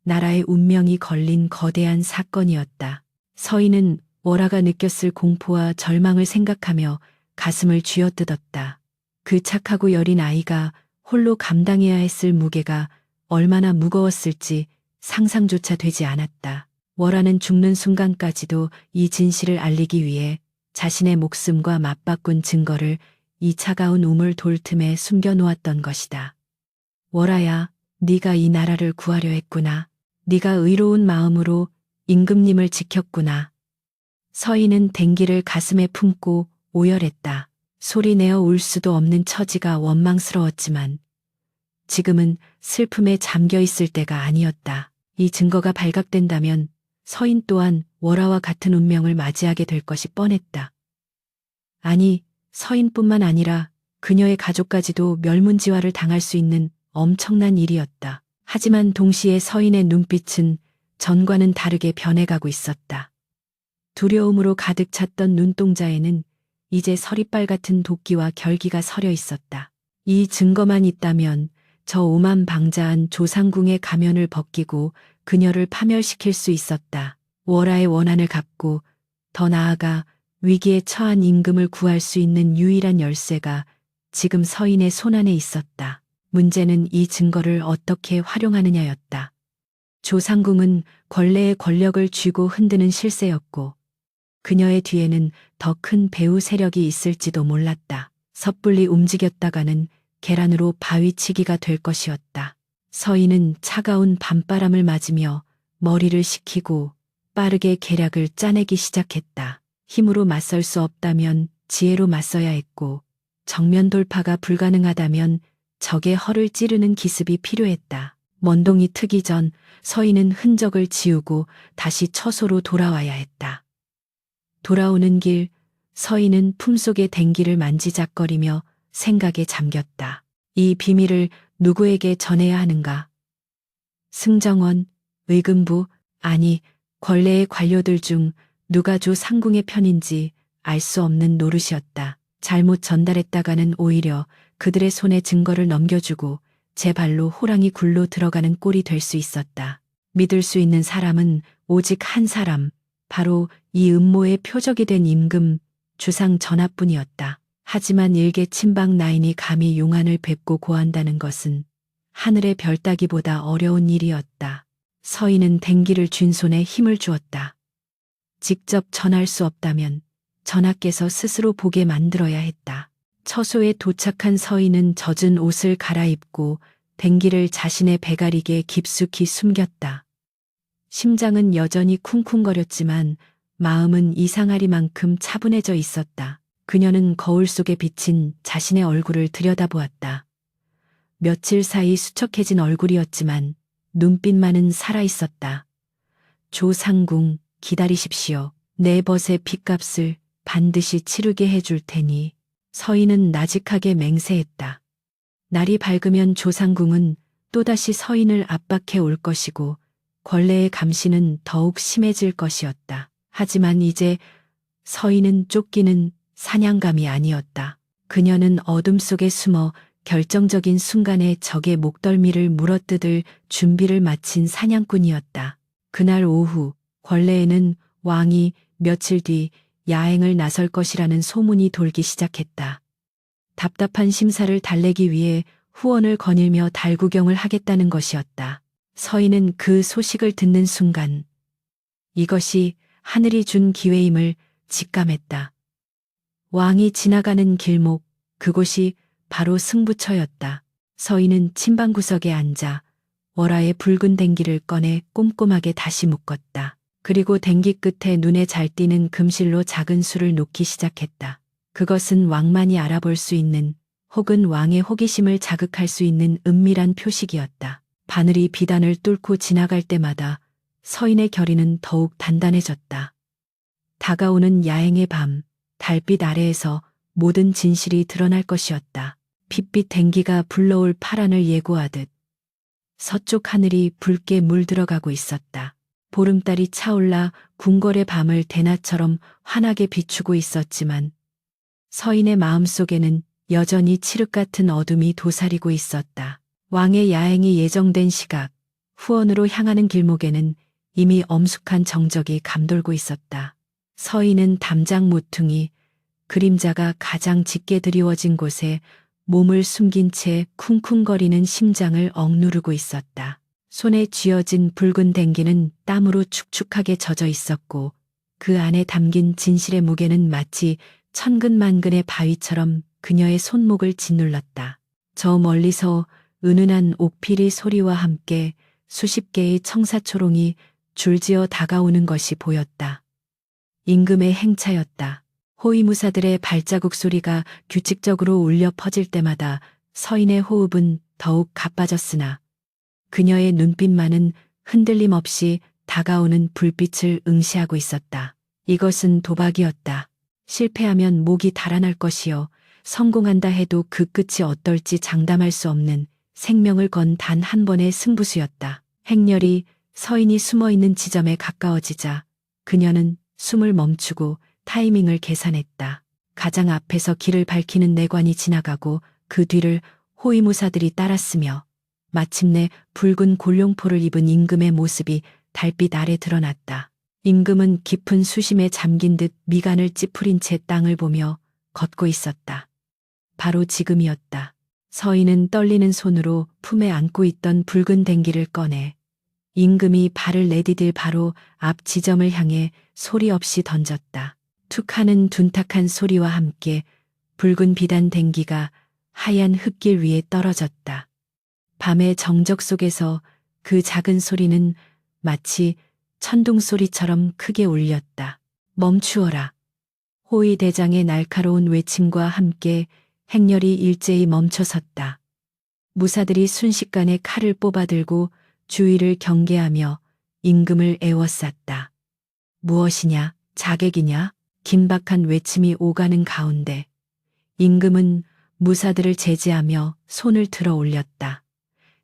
나라의 운명이 걸린 거대한 사건이었다. 서인은 월화가 느꼈을 공포와 절망을 생각하며 가슴을 쥐어뜯었다. 그 착하고 여린 아이가 홀로 감당해야 했을 무게가 얼마나 무거웠을지 상상조차 되지 않았다. 월화는 죽는 순간까지도 이 진실을 알리기 위해 자신의 목숨과 맞바꾼 증거를 이 차가운 우물 돌틈에 숨겨놓았던 것이다. 월화야, 네가 이 나라를 구하려 했구나. 네가 의로운 마음으로 임금님을 지켰구나. 서인은 댕기를 가슴에 품고 오열했다. 소리내어 울 수도 없는 처지가 원망스러웠지만 지금은 슬픔에 잠겨 있을 때가 아니었다. 이 증거가 발각된다면 서인 또한 월화와 같은 운명을 맞이하게 될 것이 뻔했다. 아니, 서인뿐만 아니라 그녀의 가족까지도 멸문지화를 당할 수 있는 엄청난 일이었다. 하지만 동시에 서인의 눈빛은 전과는 다르게 변해가고 있었다. 두려움으로 가득 찼던 눈동자에는 이제 서리빨 같은 도끼와 결기가 서려 있었다. 이 증거만 있다면 저 오만방자한 조상궁의 가면을 벗기고 그녀를 파멸시킬 수 있었다. 월하의 원한을 갚고 더 나아가 위기에 처한 임금을 구할 수 있는 유일한 열쇠가 지금 서인의 손안에 있었다. 문제는 이 증거를 어떻게 활용하느냐였다. 조상궁은 권례의 권력을 쥐고 흔드는 실세였고 그녀의 뒤에는 더 큰 배후 세력이 있을지도 몰랐다. 섣불리 움직였다가는 계란으로 바위치기가 될 것이었다. 서인은 차가운 밤바람을 맞으며 머리를 식히고 빠르게 계략을 짜내기 시작했다. 힘으로 맞설 수 없다면 지혜로 맞서야 했고 정면 돌파가 불가능하다면 적의 허를 찌르는 기습이 필요했다. 먼동이 트기 전 서인은 흔적을 지우고 다시 처소로 돌아와야 했다. 돌아오는 길 서인은 품속의 댕기를 만지작거리며 생각에 잠겼다. 이 비밀을 누구에게 전해야 하는가? 승정원, 의금부, 아니 권례의 관료들 중 누가 조상궁의 편인지 알 수 없는 노릇이었다. 잘못 전달했다가는 오히려 그들의 손에 증거를 넘겨주고 제 발로 호랑이 굴로 들어가는 꼴이 될 수 있었다. 믿을 수 있는 사람은 오직 한 사람, 바로 이 음모의 표적이 된 임금, 주상 전하뿐이었다. 하지만 일개 친박 나인이 감히 용안을 뵙고 고한다는 것은 하늘의 별 따기보다 어려운 일이었다. 서인은 댕기를 쥔 손에 힘을 주었다. 직접 전할 수 없다면 전하께서 스스로 보게 만들어야 했다. 처소에 도착한 서인은 젖은 옷을 갈아입고 댕기를 자신의 배가리기에 깊숙이 숨겼다. 심장은 여전히 쿵쿵거렸지만 마음은 이상하리만큼 차분해져 있었다. 그녀는 거울 속에 비친 자신의 얼굴을 들여다보았다. 며칠 사이 수척해진 얼굴이었지만 눈빛만은 살아있었다. 조상궁, 기다리십시오. 내 벗의 핏값을 반드시 치르게 해줄 테니. 서인은 나직하게 맹세했다. 날이 밝으면 조상궁은 또다시 서인을 압박해 올 것이고 권례의 감시는 더욱 심해질 것이었다. 하지만 이제 서인은 쫓기는 사냥감이 아니었다. 그녀는 어둠 속에 숨어 결정적인 순간에 적의 목덜미를 물어뜯을 준비를 마친 사냥꾼이었다. 그날 오후 권례에는 왕이 며칠 뒤 야행을 나설 것이라는 소문이 돌기 시작했다. 답답한 심사를 달래기 위해 후원을 거닐며 달구경을 하겠다는 것이었다. 서인은 그 소식을 듣는 순간 이것이 하늘이 준 기회임을 직감했다. 왕이 지나가는 길목, 그곳이 바로 승부처였다. 서인은 침방구석에 앉아 월하의 붉은 댕기를 꺼내 꼼꼼하게 다시 묶었다. 그리고 댕기 끝에 눈에 잘 띄는 금실로 작은 수를 놓기 시작했다. 그것은 왕만이 알아볼 수 있는 혹은 왕의 호기심을 자극할 수 있는 은밀한 표식이었다. 바늘이 비단을 뚫고 지나갈 때마다 서인의 결의는 더욱 단단해졌다. 다가오는 야행의 밤, 달빛 아래에서 모든 진실이 드러날 것이었다. 핏빛 댕기가 불러올 파란을 예고하듯 서쪽 하늘이 붉게 물들어가고 있었다. 보름달이 차올라 궁궐의 밤을 대낮처럼 환하게 비추고 있었지만 서인의 마음속에는 여전히 칠흑 같은 어둠이 도사리고 있었다. 왕의 야행이 예정된 시각, 후원으로 향하는 길목에는 이미 엄숙한 정적이 감돌고 있었다. 서인은 담장 모퉁이, 그림자가 가장 짙게 드리워진 곳에 몸을 숨긴 채 쿵쿵거리는 심장을 억누르고 있었다. 손에 쥐어진 붉은 댕기는 땀으로 축축하게 젖어 있었고 그 안에 담긴 진실의 무게는 마치 천근만근의 바위처럼 그녀의 손목을 짓눌렀다. 저 멀리서 은은한 옥피리 소리와 함께 수십 개의 청사초롱이 줄지어 다가오는 것이 보였다. 임금의 행차였다. 호위무사들의 발자국 소리가 규칙적으로 울려 퍼질 때마다 서인의 호흡은 더욱 가빠졌으나 그녀의 눈빛만은 흔들림 없이 다가오는 불빛을 응시하고 있었다. 이것은 도박이었다. 실패하면 목이 달아날 것이요. 성공한다 해도 그 끝이 어떨지 장담할 수 없는 생명을 건 단 한 번의 승부수였다. 행렬이 서인이 숨어 있는 지점에 가까워지자 그녀는 숨을 멈추고 타이밍을 계산했다. 가장 앞에서 길을 밝히는 내관이 지나가고 그 뒤를 호위무사들이 따랐으며 마침내 붉은 골룡포를 입은 임금의 모습이 달빛 아래 드러났다. 임금은 깊은 수심에 잠긴 듯 미간을 찌푸린 채 땅을 보며 걷고 있었다. 바로 지금이었다. 서인은 떨리는 손으로 품에 안고 있던 붉은 댕기를 꺼내 임금이 발을 내디딜 바로 앞 지점을 향해 소리 없이 던졌다. 툭 하는 둔탁한 소리와 함께 붉은 비단 댕기가 하얀 흙길 위에 떨어졌다. 밤의 정적 속에서 그 작은 소리는 마치 천둥 소리처럼 크게 울렸다. 멈추어라. 호위 대장의 날카로운 외침과 함께 행렬이 일제히 멈춰섰다. 무사들이 순식간에 칼을 뽑아들고 주위를 경계하며 임금을 에워쌌다. 무엇이냐, 자객이냐? 긴박한 외침이 오가는 가운데 임금은 무사들을 제지하며 손을 들어 올렸다.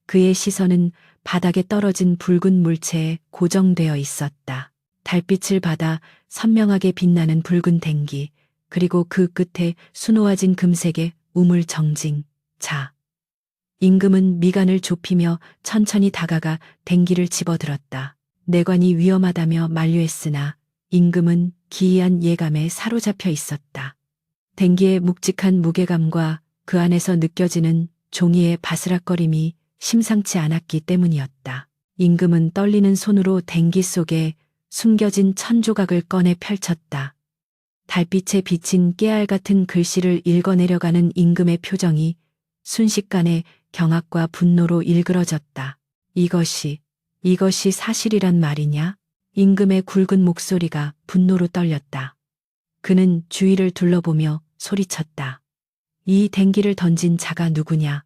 그의 시선은 바닥에 떨어진 붉은 물체에 고정되어 있었다. 달빛을 받아 선명하게 빛나는 붉은 댕기, 그리고 그 끝에 수놓아진 금색의 우물 정징, 자. 임금은 미간을 좁히며 천천히 다가가 댕기를 집어들었다. 내관이 위험하다며 만류했으나 임금은 기이한 예감에 사로잡혀 있었다. 댕기의 묵직한 무게감과 그 안에서 느껴지는 종이의 바스락거림이 심상치 않았기 때문이었다. 임금은 떨리는 손으로 댕기 속에 숨겨진 천조각을 꺼내 펼쳤다. 달빛에 비친 깨알 같은 글씨를 읽어내려가는 임금의 표정이 순식간에 경악과 분노로 일그러졌다. 이것이 사실이란 말이냐? 임금의 굵은 목소리가 분노로 떨렸다. 그는 주위를 둘러보며 소리쳤다. 이 댕기를 던진 자가 누구냐?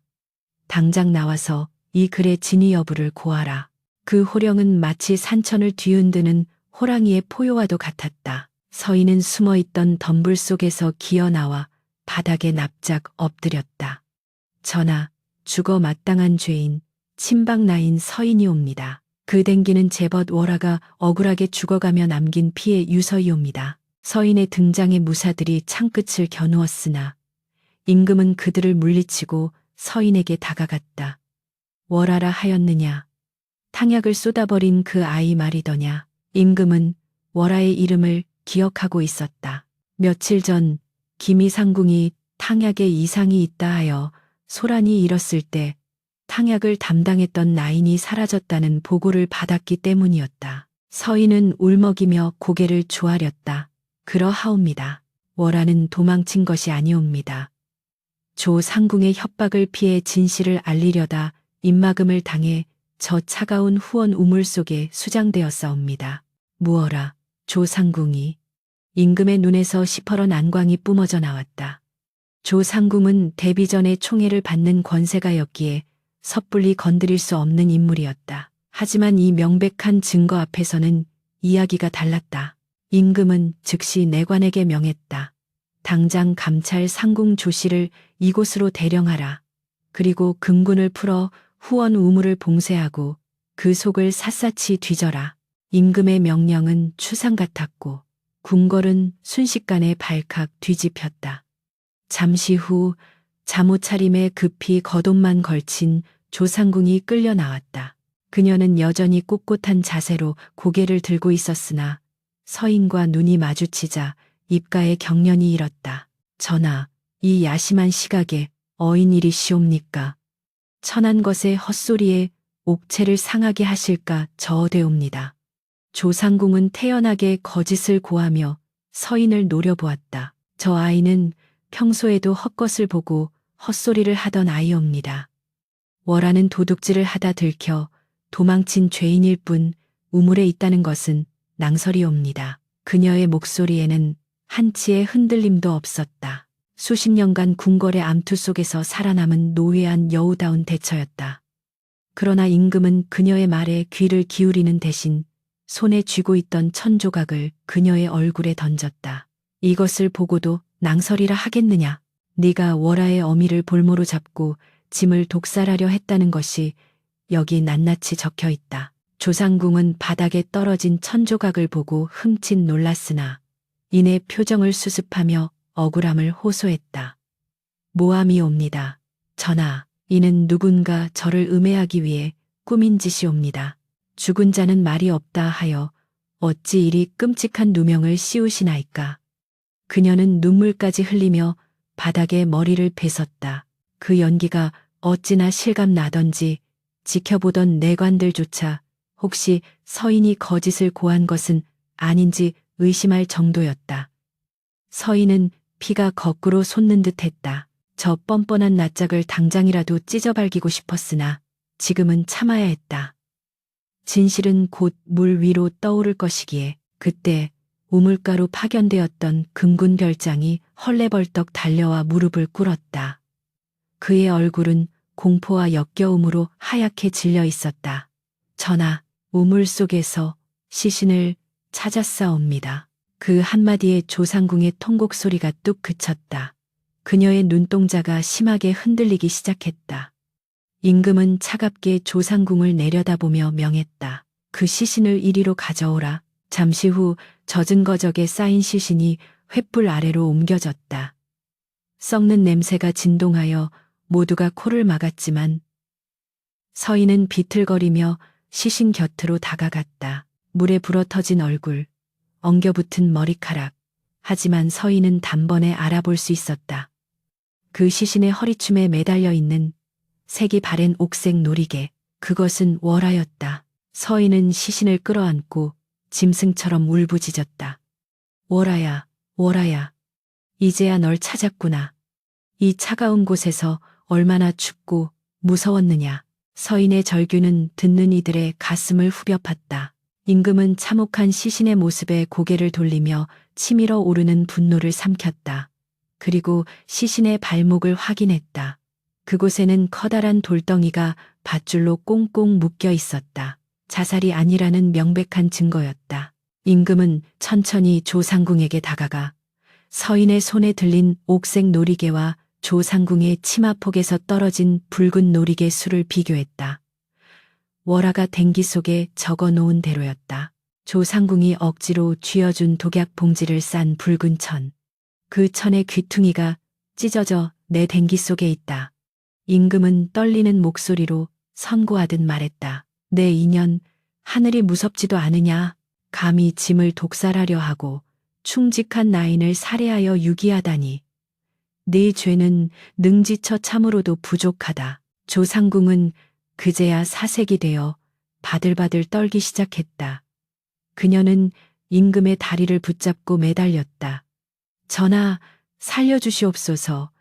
당장 나와서 이 글의 진위 여부를 고하라. 그 호령은 마치 산천을 뒤흔드는 호랑이의 포효와도 같았다. 서인은 숨어있던 덤불 속에서 기어나와 바닥에 납작 엎드렸다. 전하, 죽어 마땅한 죄인, 친박나인 서인이옵니다. 그 댕기는 제벗 월하가 억울하게 죽어가며 남긴 피의 유서이옵니다. 서인의 등장에 무사들이 창끝을 겨누었으나 임금은 그들을 물리치고 서인에게 다가갔다. 월하라 하였느냐? 탕약을 쏟아버린 그 아이 말이더냐? 임금은 월하의 이름을 기억하고 있었다. 며칠 전 기미상궁이 탕약에 이상이 있다 하여 소란이 일었을 때 탕약을 담당했던 나인이 사라졌다는 보고를 받았기 때문이었다. 서인은 울먹이며 고개를 조아렸다. 그러하옵니다. 월하는 도망친 것이 아니옵니다. 조 상궁의 협박을 피해 진실을 알리려다 입막음을 당해 저 차가운 후원 우물 속에 수장되었사옵니다. 무어라, 조 상궁이. 임금의 눈에서 시퍼런 안광이 뿜어져 나왔다. 조 상궁은 데뷔 전에 총애를 받는 권세가였기에 섣불리 건드릴 수 없는 인물이었다. 하지만 이 명백한 증거 앞에서는 이야기가 달랐다. 임금은 즉시 내관에게 명했다. 당장 감찰 상궁 조씨를 이곳으로 대령하라. 그리고 금군을 풀어 후원 우물을 봉쇄하고 그 속을 샅샅이 뒤져라. 임금의 명령은 추상 같았고 궁궐은 순식간에 발칵 뒤집혔다. 잠시 후 잠옷차림에 급히 겉옷만 걸친 조상궁이 끌려 나왔다. 그녀는 여전히 꼿꼿한 자세로 고개를 들고 있었으나 서인과 눈이 마주치자 입가에 경련이 일었다. 전하, 이 야심한 시각에 어인일이시옵니까? 천한 것의 헛소리에 옥체를 상하게 하실까 저어되옵니다. 조상궁은 태연하게 거짓을 고하며 서인을 노려보았다. 저 아이는 평소에도 헛것을 보고 헛소리를 하던 아이옵니다. 월하는 도둑질을 하다 들켜 도망친 죄인일 뿐 우물에 있다는 것은 낭설이옵니다. 그녀의 목소리에는 한치의 흔들림도 없었다. 수십 년간 궁궐의 암투 속에서 살아남은 노회한 여우다운 대처였다. 그러나 임금은 그녀의 말에 귀를 기울이는 대신 손에 쥐고 있던 천조각을 그녀의 얼굴에 던졌다. 이것을 보고도 낭설이라 하겠느냐. 네가 월하의 어미를 볼모로 잡고 짐을 독살하려 했다는 것이 여기 낱낱이 적혀 있다. 조상궁은 바닥에 떨어진 천조각을 보고 흠칫 놀랐으나 이내 표정을 수습하며 억울함을 호소했다. 모함이옵니다. 전하, 이는 누군가 저를 음해하기 위해 꾸민 짓이옵니다. 죽은 자는 말이 없다 하여 어찌 이리 끔찍한 누명을 씌우시나이까. 그녀는 눈물까지 흘리며 바닥에 머리를 뱉었다. 그 연기가 어찌나 실감나던지 지켜보던 내관들조차 혹시 서인이 거짓을 고한 것은 아닌지 의심할 정도였다. 서인은 피가 거꾸로 솟는 듯 했다. 저 뻔뻔한 낯짝을 당장이라도 찢어발기고 싶었으나 지금은 참아야 했다. 진실은 곧 물 위로 떠오를 것이기에 그때 우물가로 파견되었던 금군 별장이 헐레벌떡 달려와 무릎을 꿇었다. 그의 얼굴은 공포와 역겨움으로 하얗게 질려 있었다. 전하, 우물 속에서 시신을 찾았사옵니다. 그 한마디에 조상궁의 통곡 소리가 뚝 그쳤다. 그녀의 눈동자가 심하게 흔들리기 시작했다. 임금은 차갑게 조상궁을 내려다보며 명했다. 그 시신을 이리로 가져오라. 잠시 후 젖은 거적에 쌓인 시신이 횃불 아래로 옮겨졌다. 썩는 냄새가 진동하여 모두가 코를 막았지만 서인은 비틀거리며 시신 곁으로 다가갔다. 물에 불어터진 얼굴, 엉겨붙은 머리카락. 하지만 서인은 단번에 알아볼 수 있었다. 그 시신의 허리춤에 매달려 있는 색이 바랜 옥색 놀이개. 그것은 월하였다. 서인은 시신을 끌어안고 짐승처럼 울부짖었다. 월하야, 월하야. 이제야 널 찾았구나. 이 차가운 곳에서 얼마나 춥고 무서웠느냐. 서인의 절규는 듣는 이들의 가슴을 후벼 팠다. 임금은 참혹한 시신의 모습에 고개를 돌리며 치밀어 오르는 분노를 삼켰다. 그리고 시신의 발목을 확인했다. 그곳에는 커다란 돌덩이가 밧줄로 꽁꽁 묶여 있었다. 자살이 아니라는 명백한 증거였다. 임금은 천천히 조상궁에게 다가가 서인의 손에 들린 옥색 놀이개와 조상궁의 치마폭에서 떨어진 붉은 놀이개 수를 비교했다. 월하가 댕기 속에 적어 놓은 대로였다. 조상궁이 억지로 쥐어준 독약 봉지를 싼 붉은 천. 그 천의 귀퉁이가 찢어져 내 댕기 속에 있다. 임금은 떨리는 목소리로 선고하듯 말했다. 내 인연, 하늘이 무섭지도 않으냐. 감히 짐을 독살하려 하고 충직한 나인을 살해하여 유기하다니. 네 죄는 능지처 참으로도 부족하다. 조상궁은 그제야 사색이 되어 바들바들 떨기 시작했다. 그녀는 임금의 다리를 붙잡고 매달렸다. 전하, 살려주시옵소서.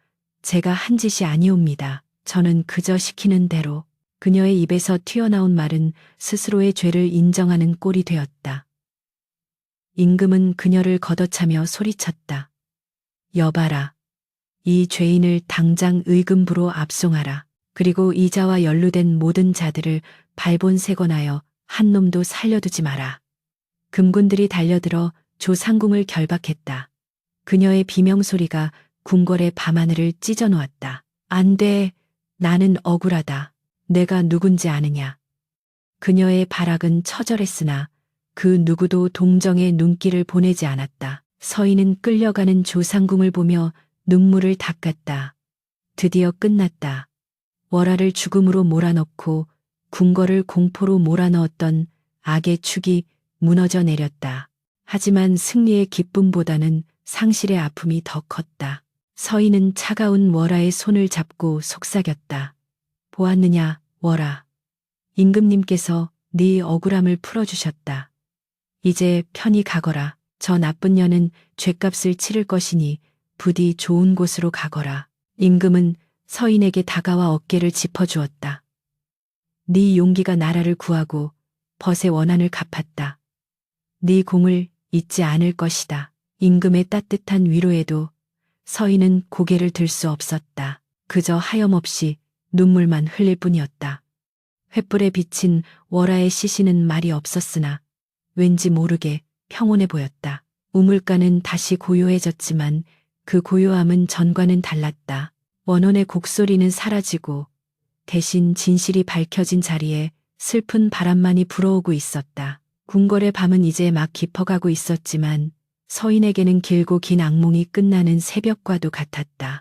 제가 한 짓이 아니옵니다. 저는 그저 시키는 대로. 그녀의 입에서 튀어나온 말은 스스로의 죄를 인정하는 꼴이 되었다. 임금은 그녀를 걷어차며 소리쳤다. 여봐라. 이 죄인을 당장 의금부로 압송하라. 그리고 이자와 연루된 모든 자들을 발본세건하여 한 놈도 살려두지 마라. 금군들이 달려들어 조상궁을 결박했다. 그녀의 비명소리가 궁궐의 밤하늘을 찢어놓았다. 안 돼. 나는 억울하다. 내가 누군지 아느냐. 그녀의 발악은 처절했으나 그 누구도 동정의 눈길을 보내지 않았다. 서인은 끌려가는 조상궁을 보며 눈물을 닦았다. 드디어 끝났다. 월하를 죽음으로 몰아넣고 궁궐을 공포로 몰아넣었던 악의 축이 무너져 내렸다. 하지만 승리의 기쁨보다는 상실의 아픔이 더 컸다. 서인은 차가운 월하의 손을 잡고 속삭였다. 보았느냐, 월하. 임금님께서 네 억울함을 풀어주셨다. 이제 편히 가거라. 저 나쁜 년은 죗값을 치를 것이니 부디 좋은 곳으로 가거라. 임금은 서인에게 다가와 어깨를 짚어주었다. 네 용기가 나라를 구하고 벗의 원한을 갚았다. 네 공을 잊지 않을 것이다. 임금의 따뜻한 위로에도 서인은 고개를 들 수 없었다. 그저 하염없이 눈물만 흘릴 뿐이었다. 횃불에 비친 월하의 시신은 말이 없었으나 왠지 모르게 평온해 보였다. 우물가는 다시 고요해졌지만 그 고요함은 전과는 달랐다. 원혼의 곡소리는 사라지고 대신 진실이 밝혀진 자리에 슬픈 바람만이 불어오고 있었다. 궁궐의 밤은 이제 막 깊어가고 있었지만 서인에게는 길고 긴 악몽이 끝나는 새벽과도 같았다.